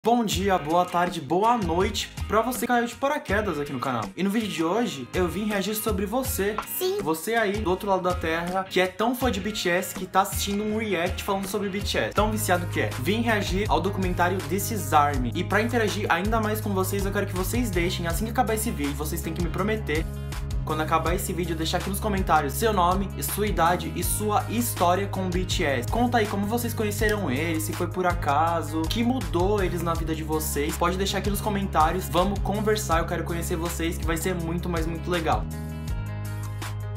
Bom dia, boa tarde, boa noite pra você que caiu de paraquedas aqui no canal. E no vídeo de hoje, eu vim reagir sobre você. Sim. Você aí, do outro lado da terra, que é tão fã de BTS, que tá assistindo um react falando sobre BTS. Tão viciado que é. Vim reagir ao documentário Deixe. E pra interagir ainda mais com vocês, eu quero que vocês deixem, assim que acabar esse vídeo, vocês têm que me prometer, quando acabar esse vídeo, deixar aqui nos comentários seu nome, sua idade e sua história com o BTS. Conta aí como vocês conheceram eles, se foi por acaso, o que mudou eles na vida de vocês. Pode deixar aqui nos comentários, vamos conversar, eu quero conhecer vocês, que vai ser muito, mas muito legal.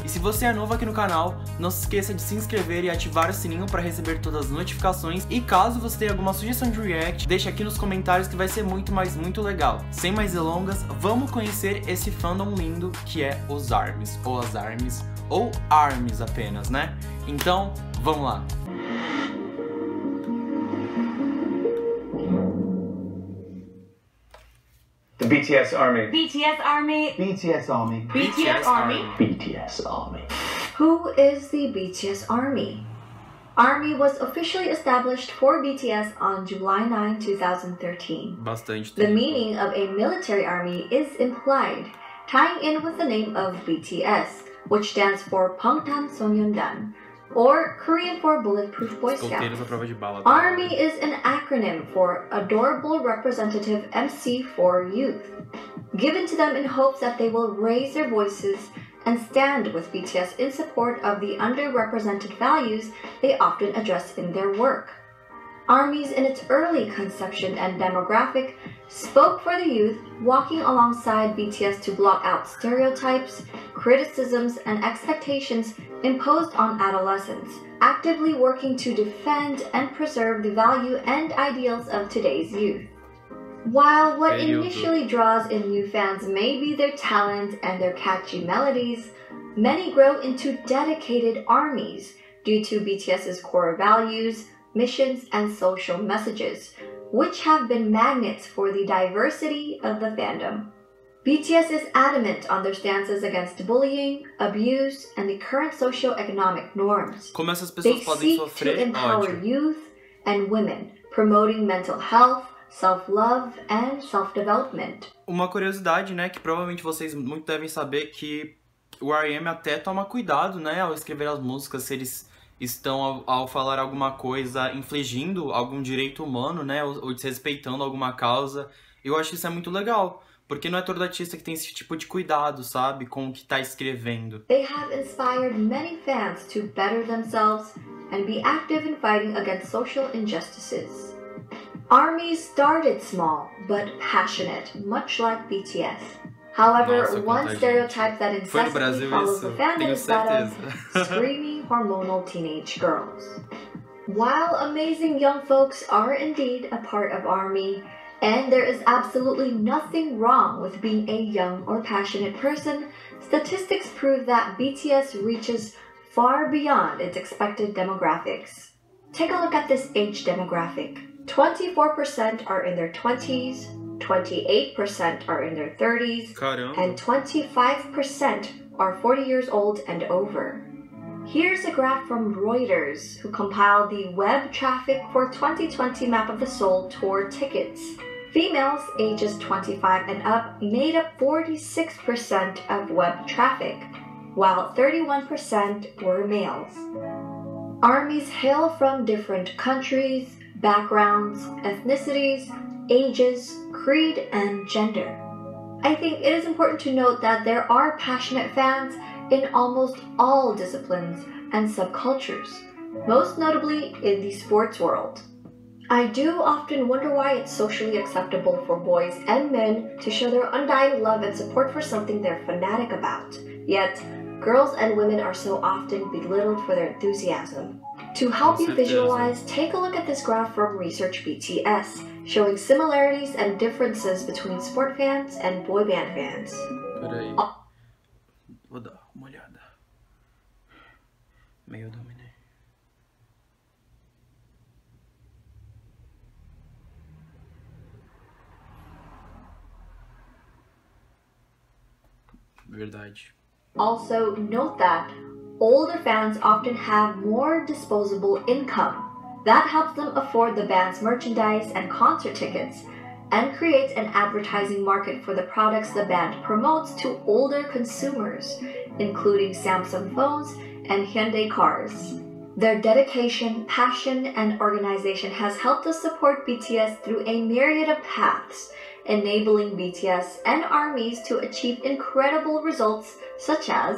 E se você é novo aqui no canal, não se esqueça de se inscrever e ativar o sininho para receber todas as notificações. E caso você tenha alguma sugestão de react, deixa aqui nos comentários que vai ser muito, mas muito legal. Sem mais delongas, vamos conhecer esse fandom lindo que é os ARMYs, ou as ARMYs, ou ARMYs apenas, né? Então, vamos lá! The BTS ARMY. BTS ARMY. BTS ARMY. BTS ARMY. BTS ARMY. Who is the BTS ARMY? ARMY was officially established for BTS on July 9, 2013. Bastante The tempo. meaning of a military army is implied, tying in with the name of BTS, which stands for Bangtan Sonyeondan, or Korean for Bulletproof Boy Scout. Escoteiros à prova de bala. ARMY is an acronym for Adorable Representative MC for Youth, given to them in hopes that they will raise their voices and stand with BTS in support of the underrepresented values they often address in their work. ARMYs in its early conception and demographic spoke for the youth, walking alongside BTS to block out stereotypes, criticisms, and expectations imposed on adolescents, actively working to defend and preserve the value and ideals of today's youth. While what initially draws in new fans may be their talent and their catchy melodies, many grow into dedicated ARMYs due to BTS's core values, missions, and social messages, which have been magnets for the diversity of the fandom. BTS is adamant on their stances against bullying, abuse, and the current socio-economic norms. Como essas They pessoas podem seek to sofrer empower ódio. youth and women, promoting mental health, self-love, and self-development. Uma curiosidade, né, que provavelmente vocês muito devem saber, que o R.E.M. até toma cuidado, né, ao escrever as músicas, se eles estão, ao falar alguma coisa, infligindo algum direito humano, né, ou desrespeitando alguma causa. Eu acho que isso é muito legal, porque não é todo artista que tem esse tipo de cuidado, sabe, com o que tá escrevendo. They have inspired many fans to better themselves and be active in fighting against social injustices. ARMYs started small, but passionate, much like BTS. However, Nossa, one quanta stereotype that Foi no incessantly Brasil follows isso? the fandom Tenho is that of certeza. screaming hormonal teenage girls. While amazing young folks are indeed a part of ARMY, and there is absolutely nothing wrong with being a young or passionate person, statistics prove that BTS reaches far beyond its expected demographics. Take a look at this age demographic. 24% are in their 20s, 28% are in their 30s, Caramba. and 25% are 40 years old and over. Here's a graph from Reuters, who compiled the web traffic for 2020 Map of the Soul tour tickets. Females ages 25 and up made up 46% of web traffic, while 31% were males. ARMYs hail from different countries, backgrounds, ethnicities, ages, creed, and gender. I think it is important to note that there are passionate fans in almost all disciplines and subcultures, most notably in the sports world. I do often wonder why it's socially acceptable for boys and men to show their undying love and support for something they're fanatic about, yet girls and women are so often belittled for their enthusiasm. To help you visualize, take a look at this graph from Research BTS, showing similarities and differences between sport fans and boy band fans. Peraí. Vou dar uma olhada. Meio dominei. Verdade. Also, note that older fans often have more disposable income, That helps them afford the band's merchandise and concert tickets, and creates an advertising market for the products the band promotes to older consumers, including Samsung phones and Hyundai cars. Their dedication, passion, and organization has helped us support BTS through a myriad of paths, enabling BTS and ARMYs to achieve incredible results such as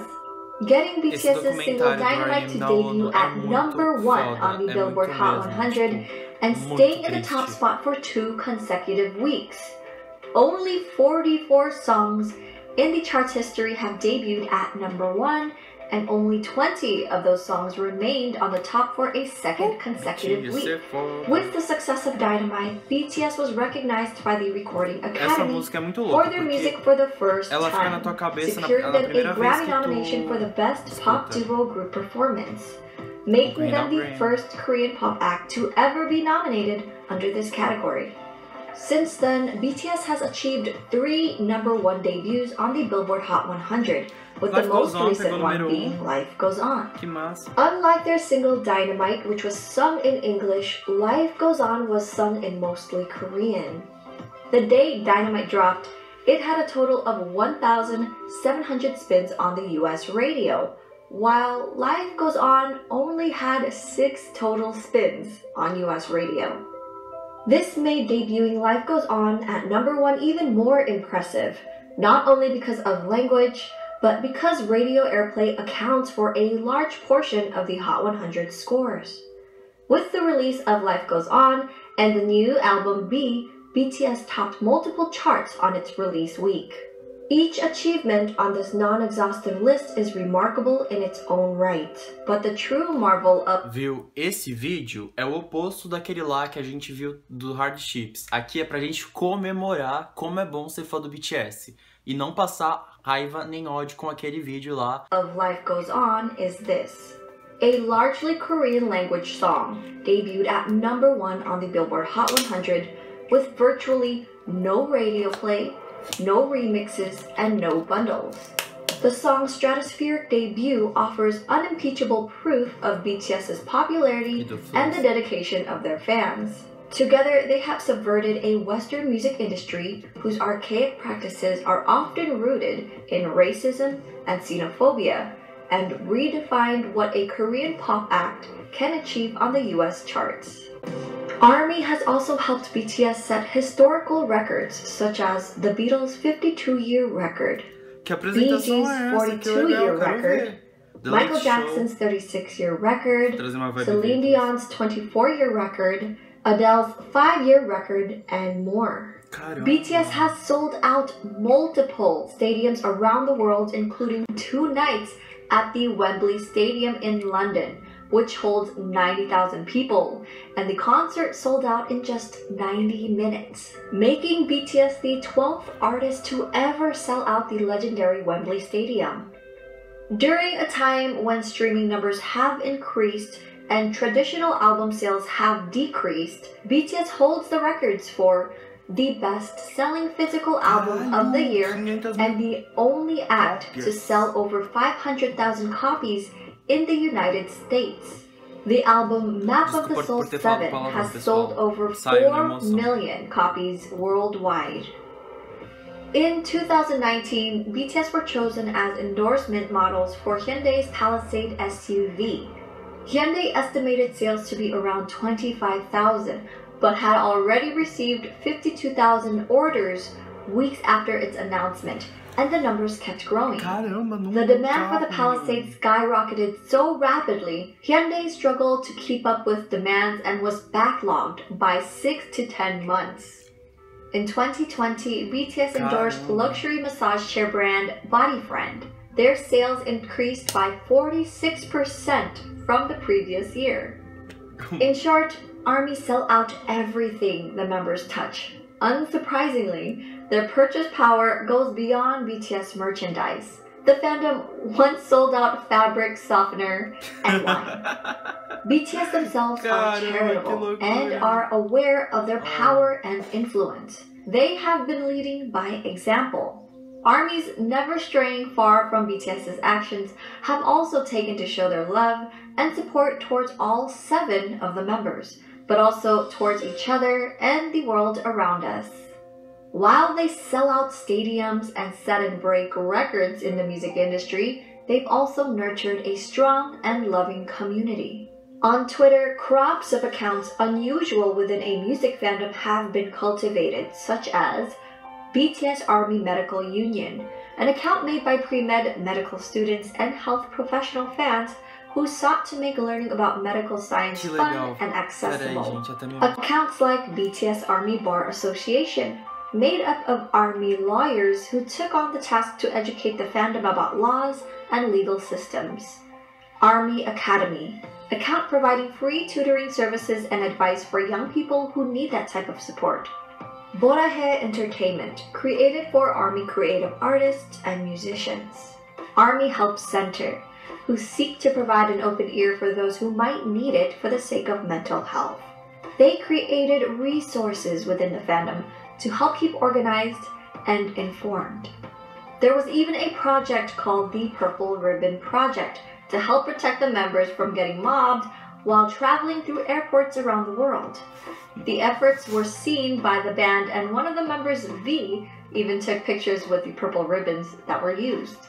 getting BTS's single Dynamite to debut at number 1 on the Billboard Hot 100 and staying in the top spot for 2 consecutive weeks. Only 44 songs in the chart's history have debuted at number 1, and only 20 of those songs remained on the top for a second consecutive week. With the success of Dynamite, BTS was recognized by the Recording Academy for their music for the first time, securing them a Grammy nomination for the Best Pop Duo Group Performance, making them the first Korean pop act to ever be nominated under this category. Since then, BTS has achieved 3 number 1 debuts on the Billboard Hot 100, with the most recent one being Life Goes On. Unlike their single Dynamite, which was sung in English, Life Goes On was sung in mostly Korean. The day Dynamite dropped, it had a total of 1,700 spins on the US radio, while Life Goes On only had 6 total spins on US radio. This made debuting Life Goes On at number 1 even more impressive, not only because of language, but because radio airplay accounts for a large portion of the Hot 100 scores. With the release of Life Goes On and the new album B, BTS topped multiple charts on its release week. Each achievement on this non-exhaustive list is remarkable in its own right, but the true marvel of... Viu? Esse vídeo é o oposto daquele lá que a gente viu do Hard Chips. Aqui é pra gente comemorar como é bom ser fã do BTS e não passar raiva nem ódio com aquele vídeo lá. Of Life Goes On is this. A largely Korean language song, debuted at number 1 on the Billboard Hot 100 with virtually no radio play, no remixes, and no bundles. The song's stratospheric debut offers unimpeachable proof of BTS's popularity and the dedication of their fans. Together, they have subverted a Western music industry whose archaic practices are often rooted in racism and xenophobia, and redefined what a Korean pop act can achieve on the US charts. ARMY has also helped BTS set historical records such as the Beatles' 52-year record, Bee Gees' 42-year record, Michael Jackson's 36-year record, Celine Dion's 24-year record, Adele's 5-year record, and more. BTS has sold out multiple stadiums around the world, including 2 nights at the Wembley Stadium in London, which holds 90,000 people, and the concert sold out in just 90 minutes, making BTS the 12th artist to ever sell out the legendary Wembley Stadium. During a time when streaming numbers have increased and traditional album sales have decreased, BTS holds the records for the best-selling physical album of the year and the only act to sell over 500,000 copies in the United States. The album Map of the Soul 7 has sold over 4 million copies worldwide. In 2019, BTS were chosen as endorsement models for Hyundai's Palisade SUV. Hyundai estimated sales to be around 25,000, but had already received 52,000 orders weeks after its announcement, and the numbers kept growing. The demand for the Palisade skyrocketed so rapidly, Hyundai struggled to keep up with demand and was backlogged by 6 to 10 months. In 2020, BTS endorsed luxury massage chair brand Bodyfriend. Their sales increased by 46% from the previous year. In short, ARMY sell out everything the members touch. Unsurprisingly, their purchase power goes beyond BTS merchandise. The fandom once sold out fabric softener and wine. BTS themselves are charitable and are aware of their power and influence. They have been leading by example. ARMYs, never straying far from BTS's actions, have also taken to show their love and support towards all 7 of the members, but also towards each other and the world around us. While they sell out stadiums and set and break records in the music industry, they've also nurtured a strong and loving community. On Twitter, crops of accounts unusual within a music fandom have been cultivated, such as BTS ARMY Medical Union, an account made by pre-med medical students and health professional fans who sought to make learning about medical science fun and accessible. Accounts like BTS ARMY Bar Association, made up of ARMY lawyers who took on the task to educate the fandom about laws and legal systems. ARMY Academy, account providing free tutoring services and advice for young people who need that type of support. Borahe Entertainment, created for ARMY creative artists and musicians. ARMY Help Center, who seek to provide an open ear for those who might need it for the sake of mental health. They created resources within the fandom to help keep organized and informed. There was even a project called the Purple Ribbon Project to help protect the members from getting mobbed while traveling through airports around the world. The efforts were seen by the band, and one of the members, V, even took pictures with the purple ribbons that were used.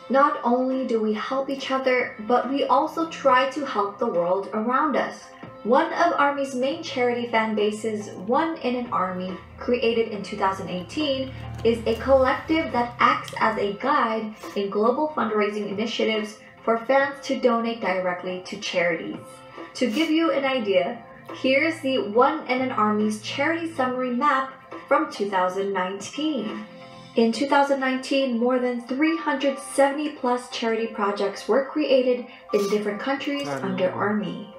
Not only do we help each other, but we also try to help the world around us. One of ARMY's main charity fan bases, One in an Army, created in 2018, is a collective that acts as a guide in global fundraising initiatives for fans to donate directly to charities. To give you an idea, here's the One in an Army's charity summary map from 2019. In 2019, more than 370 plus charity projects were created in different countries under ARMY.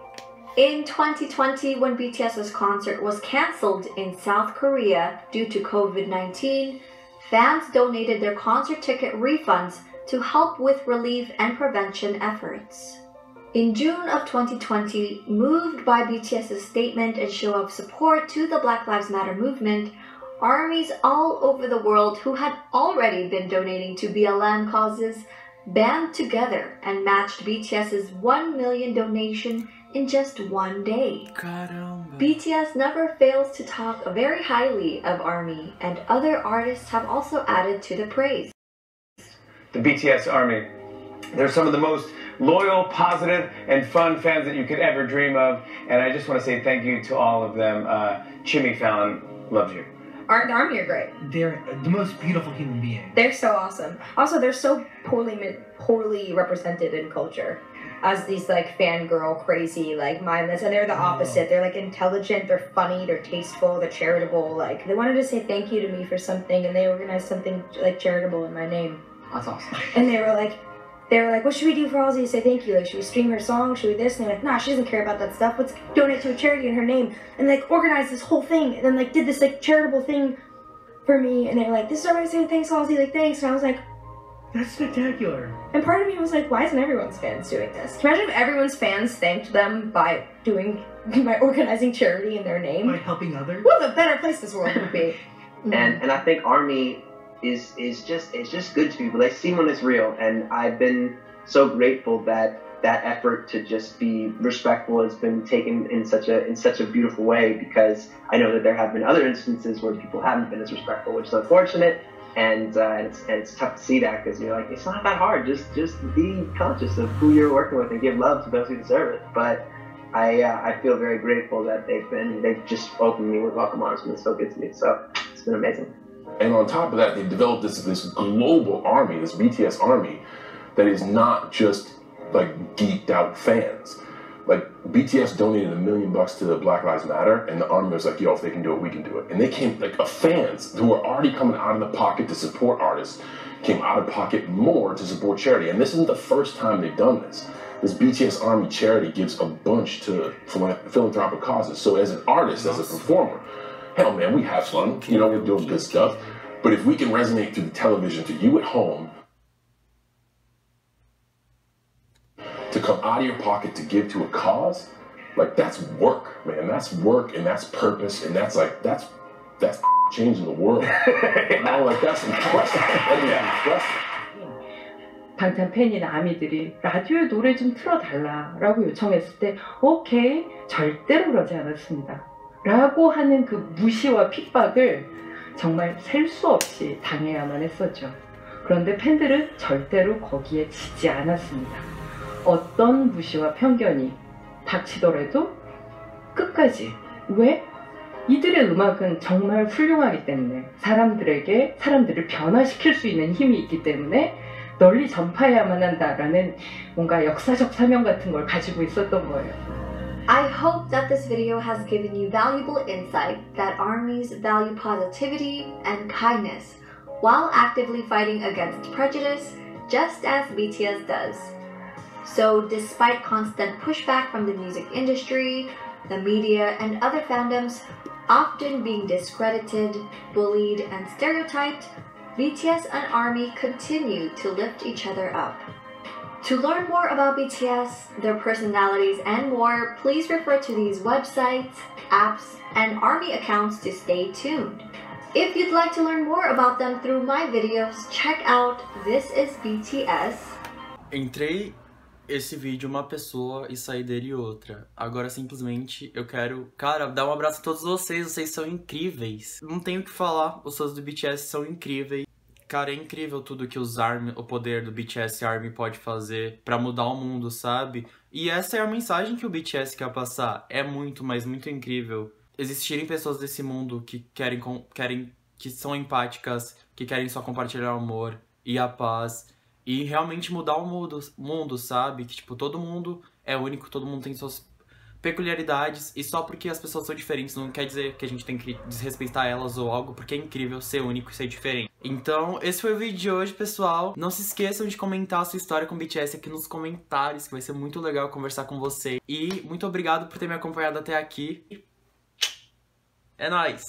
In 2020, when BTS's concert was cancelled in South Korea due to COVID-19, fans donated their concert ticket refunds to help with relief and prevention efforts. In June of 2020, moved by BTS's statement and show of support to the Black Lives Matter movement, ARMYs all over the world who had already been donating to BLM causes band together and matched BTS's 1 million donation in just one day. Caramba. BTS never fails to talk very highly of ARMY, and other artists have also added to the praise. The BTS ARMY. They're some of the most loyal, positive, and fun fans that you could ever dream of, and I just want to say thank you to all of them. Chimmy Fallon loves you. The ARMY are great. They're the most beautiful human beings. They're so awesome. Also, they're so poorly represented in culture as these like fangirl, crazy, like mindless, and they're the opposite. They're like intelligent, they're funny, they're tasteful, they're charitable. Like they wanted to say thank you to me for something, and they organized something like charitable in my name. That's awesome. And they were like, what should we do for Halsey to say thank you? Like, should we stream her song? Should we this? And they're like, nah, she doesn't care about that stuff. Let's donate to a charity in her name. And like organized this whole thing, and then like did this like charitable thing for me. And they were like, this is our way of saying thanks, Halsey. Like, thanks. And I was like, that's spectacular. And part of me was like, why isn't everyone's fans doing this? Imagine if everyone's fans thanked them by organizing charity in their name. By helping others. What a better place this world would be. And I think ARMY is just good to people. They see when it's real, and I've been so grateful that that effort to just be respectful has been taken in such a beautiful way, because I know that there have been other instances where people haven't been as respectful, which is unfortunate, and it's tough to see that, because you're like, it's not that hard, just be conscious of who you're working with and give love to those who deserve it. But I feel very grateful that they've just opened me with welcome arms, and it's so good to me. So it's been amazing. And on top of that, they've developed this global army, this BTS ARMY, that is not just like geeked out fans. Like BTS donated $1 million to the Black Lives Matter, and the ARMY was like, yo, if they can do it, we can do it. And they came, like fans who were already coming out of the pocket to support artists, came out of pocket more to support charity. And this isn't the first time they've done this. This BTS ARMY charity gives a bunch to philanthropic causes. So as an artist, as a performer, hell man, we have fun, you know, we're doing good stuff. But if we can resonate through the television to you at home, to come out of your pocket to give to a cause, like that's work, man. That's work, and that's purpose, and that's changing the world. You know, like that's impressive. That is impressive. 방탄 팬이나 아미들이 라디오에 노래 좀 틀어달라라고 요청했을 때 오케이, 절대로 그러지 않았습니다. 라고 하는 그 무시와 핍박을 정말 셀 수 없이 당해야만 했었죠. 그런데 팬들은 절대로 거기에 지지 않았습니다. 어떤 무시와 편견이 닥치더라도 끝까지. 왜? 이들의 음악은 정말 훌륭하기 때문에, 사람들을 변화시킬 수 있는 힘이 있기 때문에 널리 전파해야만 한다라는 뭔가 역사적 사명 같은 걸 가지고 있었던 거예요. I hope that this video has given you valuable insight that ARMYs value positivity and kindness while actively fighting against prejudice, just as BTS does. So despite constant pushback from the music industry, the media, and other fandoms often being discredited, bullied, and stereotyped, BTS and ARMY continue to lift each other up. To learn more about BTS, their personalities, and more, please refer to these websites, apps, and ARMY accounts to stay tuned. If you'd like to learn more about them through my videos, check out This is BTS. Entrei esse vídeo uma pessoa e saí dele outra. Agora simplesmente eu quero, cara, dar um abraço a todos vocês são incríveis. Não tenho o que falar, os fãs do BTS são incríveis. Cara, é incrível tudo que o poder do BTS ARMY pode fazer pra mudar o mundo, sabe? E essa é a mensagem que o BTS quer passar. É muito, mas muito incrível existirem pessoas desse mundo que que são empáticas, que querem só compartilhar o amor e a paz e realmente mudar o mundo, sabe? Que, tipo, todo mundo é único, todo mundo tem suas peculiaridades e só porque as pessoas são diferentes não quer dizer que a gente tem que desrespeitar elas ou algo, porque é incrível ser único e ser diferente. Então, esse foi o vídeo de hoje, pessoal. Não se esqueçam de comentar a sua história com o BTS aqui nos comentários, que vai ser muito legal conversar com você. E muito obrigado por ter me acompanhado até aqui. É nóis!